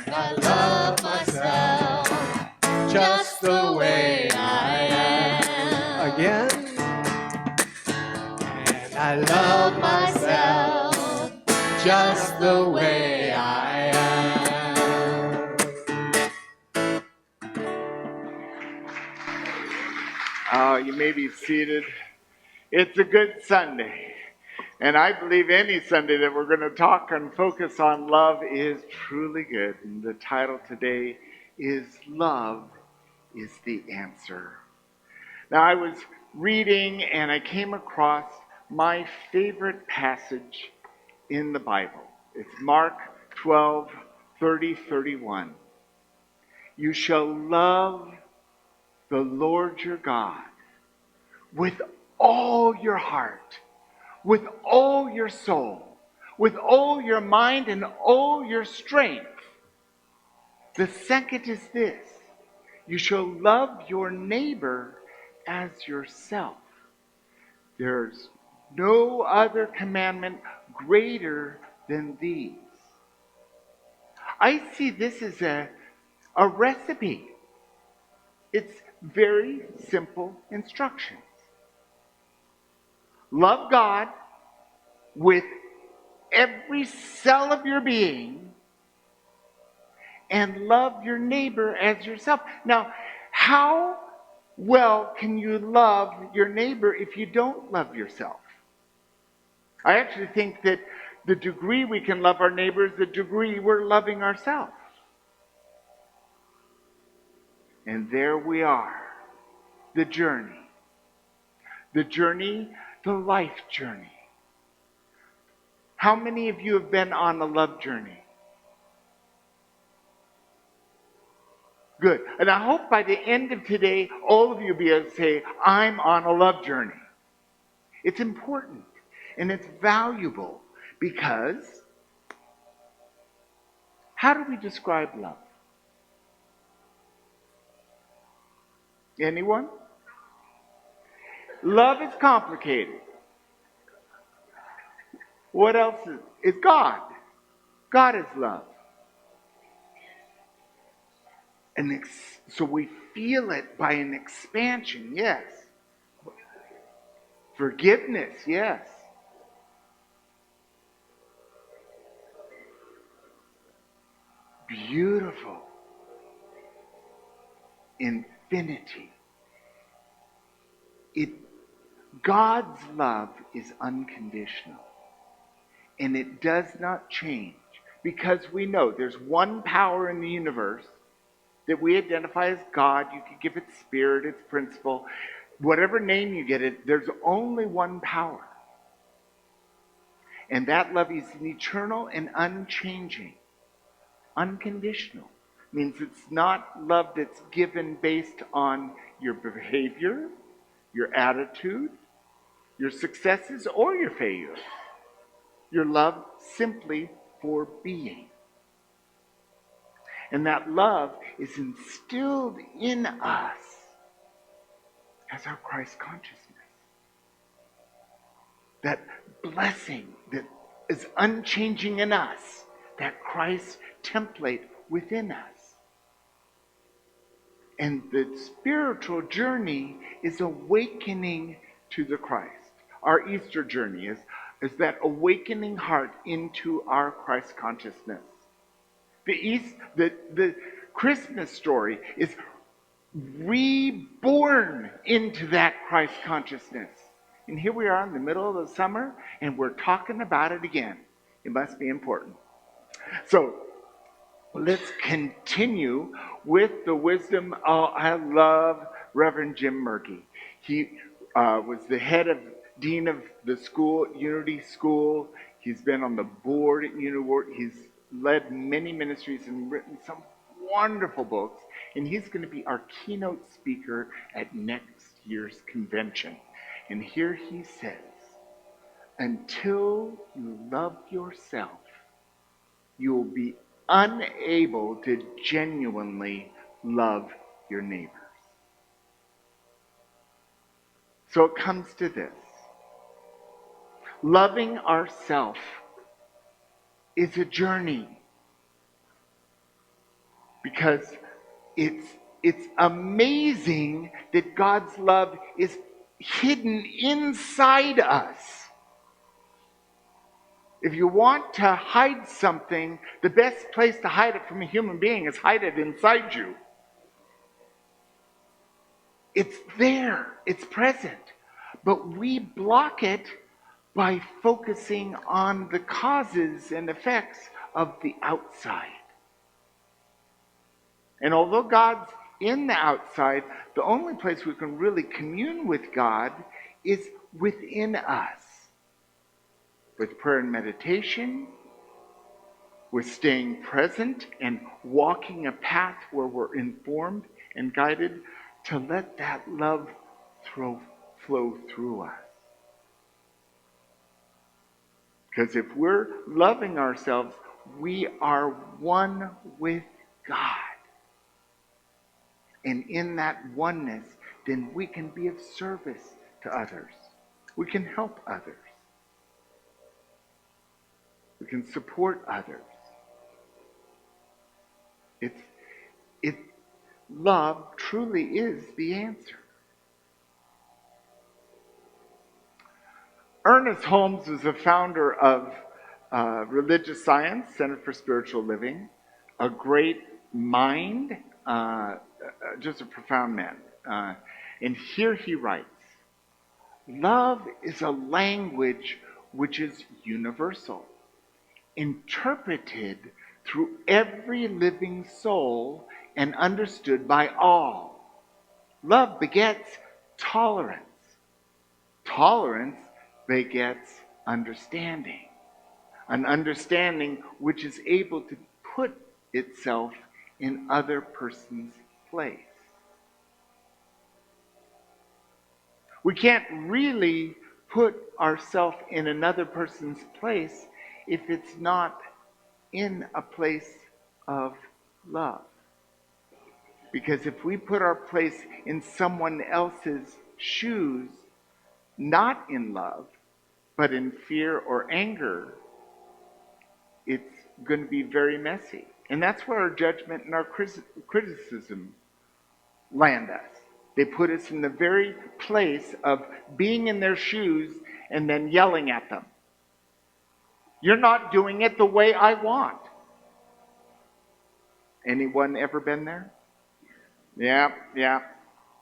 I love myself just the way I am. Again. And I love myself just the way I am. You may be seated. It's a good Sunday. And I believe any Sunday that we're going to talk and focus on love is truly good. And the title today is Love is the Answer. Now, I was reading and I came across my favorite passage in the Bible. It's Mark 12:30-31. You shall love the Lord your God with all your heart, with all your soul, with all your mind and all your strength. The second is this: you shall love your neighbor as yourself. There's no other commandment greater than these. I see this as a recipe. It's very simple instructions. Love God with every cell of your being and love your neighbor as yourself. Now, how well can you love your neighbor if you don't love yourself? I actually think that the degree we can love our neighbor is the degree we're loving ourselves. And there we are, the journey, the life journey. How many of you have been on a love journey? Good. And I hope by the end of today, all of you will be able to say, I'm on a love journey. It's important and it's valuable because how do we describe love? Anyone? Love is complicated. What else is God? God is love. So we feel it by an expansion, yes. Forgiveness, yes. Beautiful. Infinity. God's love is unconditional. And it does not change because we know there's one power in the universe that we identify as God. You could give it spirit, its principle, whatever name you get it, there's only one power. And that love is eternal and unchanging, unconditional. Means it's not love that's given based on your behavior, your attitude, your successes, or your failures. Your love simply for being. And that love is instilled in us as our Christ consciousness. That blessing that is unchanging in us, that Christ template within us. And the spiritual journey is awakening to the Christ. Our Easter journey is that awakening heart into our Christ consciousness. The Christmas story is reborn into that Christ consciousness. And here we are in the middle of the summer, and we're talking about it again. It must be important. So, let's continue with the wisdom. Oh, I love Reverend Jim Murky. He was the dean of the school, Unity School. He's been on the board at Unity. He's led many ministries and written some wonderful books. And he's going to be our keynote speaker at next year's convention. And here he says, until you love yourself, you will be unable to genuinely love your neighbors. So it comes to this. Loving ourselves is a journey. because it's amazing that God's love is hidden inside us. If you want to hide something, the best place to hide it from a human being is hide it inside you. It's there, it's present. But we block it by focusing on the causes and effects of the outside. And although God's in the outside, the only place we can really commune with God is within us. With prayer and meditation, with staying present and walking a path where we're informed and guided to let that love flow through us. Because if we're loving ourselves, we are one with God. And in that oneness, then we can be of service to others. We can help others. We can support others. Love truly is the answer. Ernest Holmes was the founder of Religious Science, Center for Spiritual Living, a great mind, just a profound man. And here he writes, love is a language which is universal, interpreted through every living soul and understood by all. Love begets tolerance. Tolerance begets understanding. An understanding which is able to put itself in other person's place. We can't really put ourselves in another person's place if it's not in a place of love. Because if we put our place in someone else's shoes, not in love, but in fear or anger, it's going to be very messy. And that's where our judgment and our criticism land us. They put us in the very place of being in their shoes and then yelling at them. You're not doing it the way I want. Anyone ever been there? Yeah.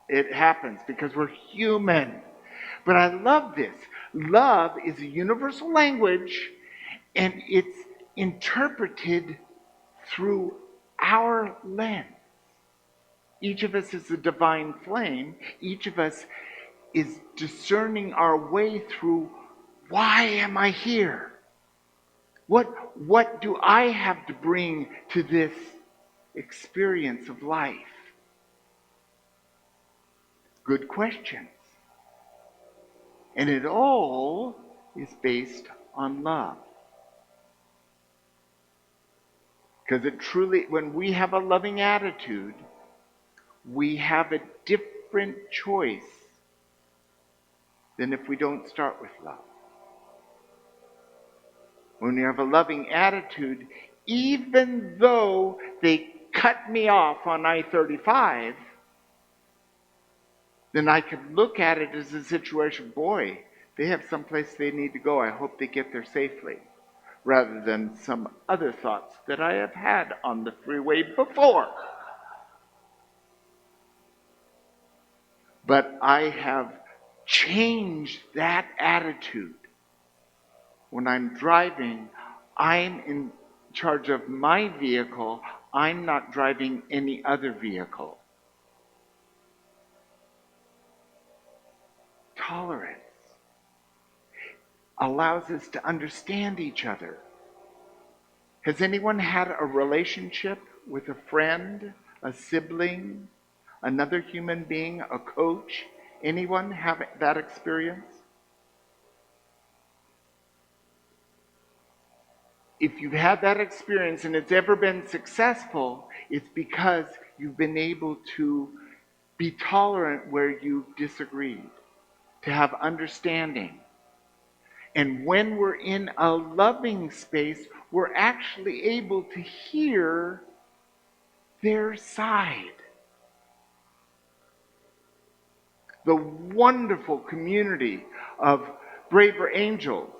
It happens because we're human. But I love this. Love is a universal language, and it's interpreted through our lens. Each of us is a divine flame. Each of us is discerning our way through, why am I here? What do I have to bring to this experience of life? Good questions. And it all is based on love. Because it truly, when we have a loving attitude, we have a different choice than if we don't start with love. When you have a loving attitude, even though they cut me off on I-35, then I could look at it as a situation, boy, they have someplace they need to go. I hope they get there safely. Rather than some other thoughts that I have had on the freeway before. But I have changed that attitude. When I'm driving, I'm in charge of my vehicle. I'm not driving any other vehicle. Tolerance allows us to understand each other. Has anyone had a relationship with a friend, a sibling, another human being, a coach? Anyone have that experience? If you've had that experience and it's ever been successful, it's because you've been able to be tolerant where you've disagreed, to have understanding. And when we're in a loving space, we're actually able to hear their side. The wonderful community of braver angels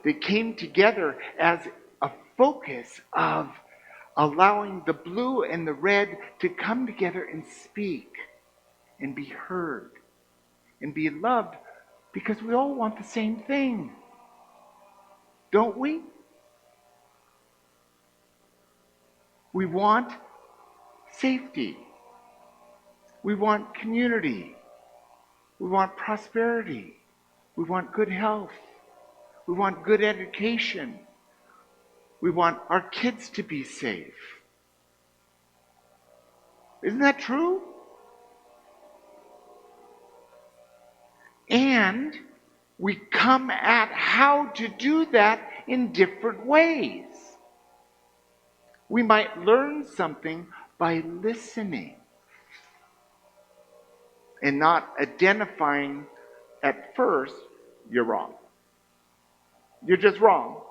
that came together as a focus of allowing the blue and the red to come together and speak and be heard and be loved, because we all want the same thing, don't we? We want safety. We want community. We want prosperity. We want good health. We want good education. We want our kids to be safe. Isn't that true? And we come at how to do that in different ways. We might learn something by listening and not identifying at first, you're wrong. You're just wrong.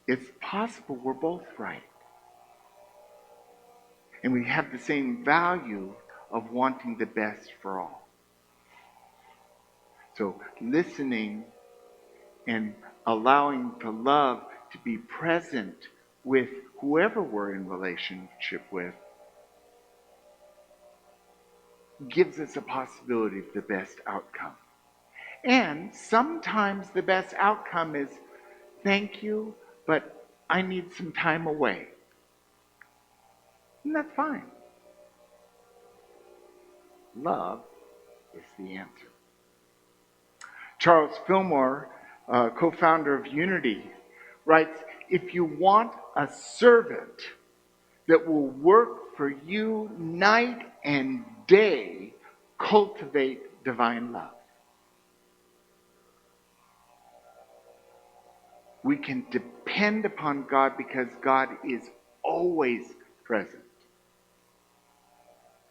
It's possible we're both right. And we have the same value of wanting the best for all. So listening and allowing the love to be present with whoever we're in relationship with gives us a possibility of the best outcome. And sometimes the best outcome is, thank you, but I need some time away. And that's fine. Love is the answer. Charles Fillmore, co-founder of Unity, writes, if you want a servant that will work for you night and day, cultivate divine love. We can depend upon God because God is always present.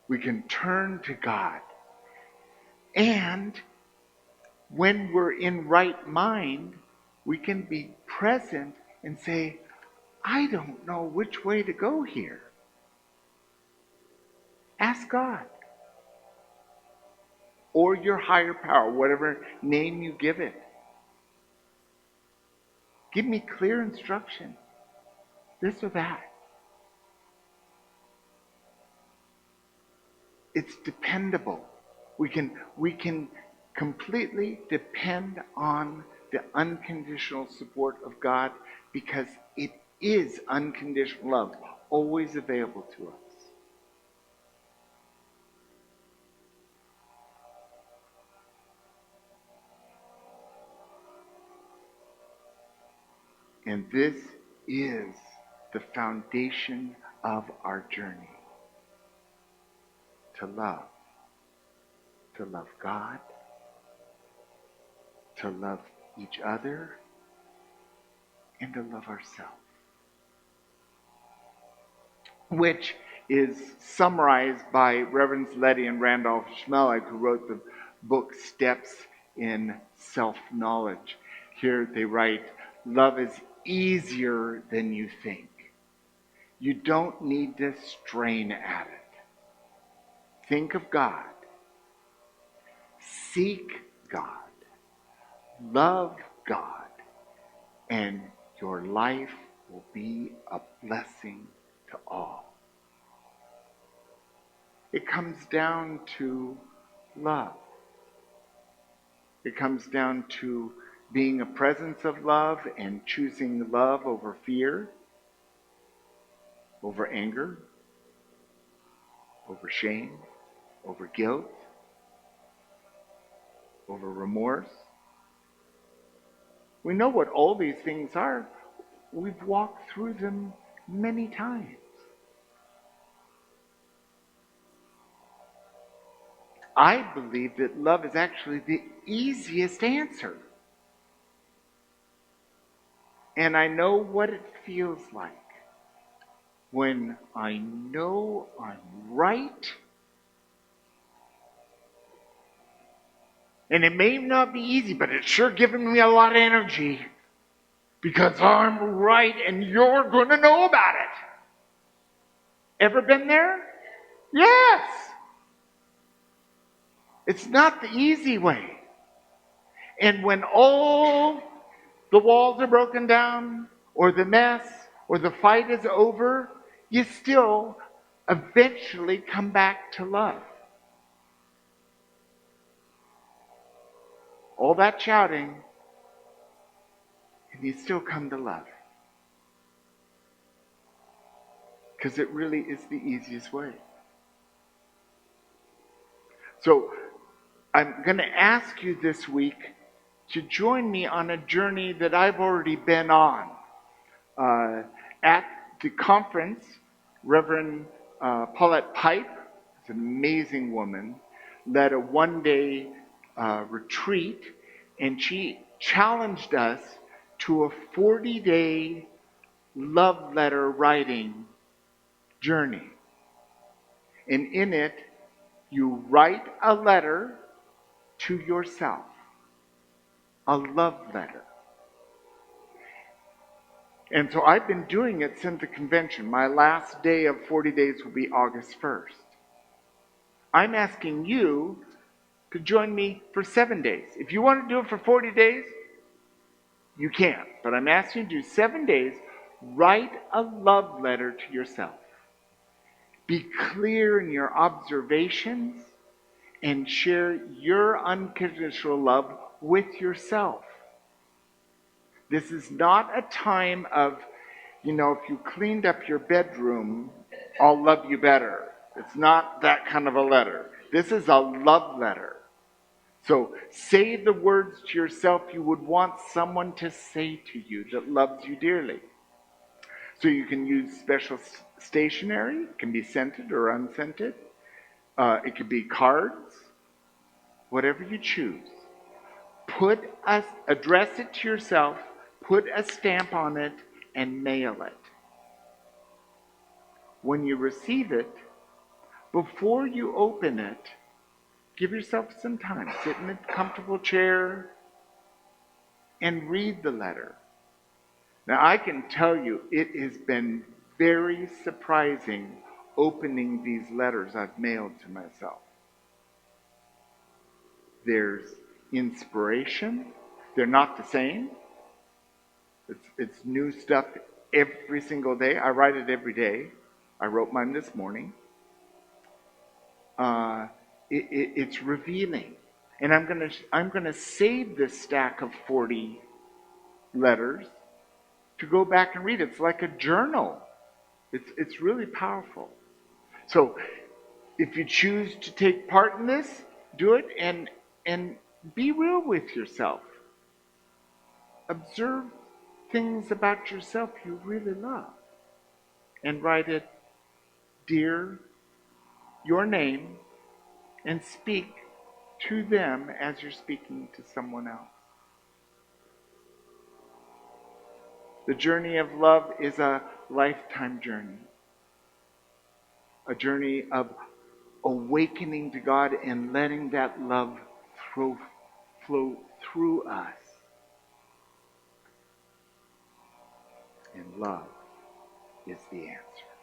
We can turn to God. And when we're in right mind, we can be present and say, I don't know which way to go here. Ask God. Or your higher power, whatever name you give it. Give me clear instruction. This or that. It's dependable. We can completely depend on the unconditional support of God because it is unconditional love, always available to us. And this is the foundation of our journey. To love. To love God. To love each other. And to love ourselves. Which is summarized by Reverends Letty and Randolph Schmeling, who wrote the book Steps in Self-Knowledge. Here they write, love is easier than you think. You don't need to strain at it. Think of God. Seek God. Love God. And your life will be a blessing to all. It comes down to love. It comes down to being a presence of love and choosing love over fear, over anger, over shame, over guilt, over remorse. We know what all these things are. We've walked through them many times. I believe that love is actually the easiest answer. And I know what it feels like when I know I'm right. And it may not be easy, but it's sure given me a lot of energy because I'm right and you're going to know about it. Ever been there? Yes. It's not the easy way. And when all the walls are broken down, or the mess, or the fight is over, you still eventually come back to love. All that shouting, and you still come to love. Because it really is the easiest way. So I'm going to ask you this week to join me on a journey that I've already been on. At the conference, Reverend Paulette Pipe, is an amazing woman, led a one-day retreat, and she challenged us to a 40-day love letter writing journey. And in it, you write a letter to yourself, a love letter. And so I've been doing it since the convention. My last day of 40 days will be August 1st. I'm asking you to join me for 7 days. If you want to do it for 40 days, you can. But I'm asking you to do 7 days. Write a love letter to yourself. Be clear in your observations and share your unconditional love with yourself. This is not a time of, if you cleaned up your bedroom, I'll love you better. It's not that kind of a letter. This is a love letter. So say the words to yourself you would want someone to say to you that loves you dearly. So you can use special stationery. It can be scented or unscented. It could be cards. Whatever you choose. Address it to yourself, put a stamp on it, and mail it. When you receive it, before you open it, give yourself some time. Sit in a comfortable chair and read the letter. Now, I can tell you, it has been very surprising opening these letters I've mailed to myself. There's inspiration. They're not the same. It's new stuff every single day. I write it every day. I wrote mine this morning. It's revealing. And I'm gonna save this stack of 40 letters to go back and read. It's like a journal. It's really powerful. So if you choose to take part in this, do it and be real with yourself. Observe things about yourself you really love. And write it, dear, your name, and speak to them as you're speaking to someone else. The journey of love is a lifetime journey. A journey of awakening to God and letting that love flow through us. And love is the answer.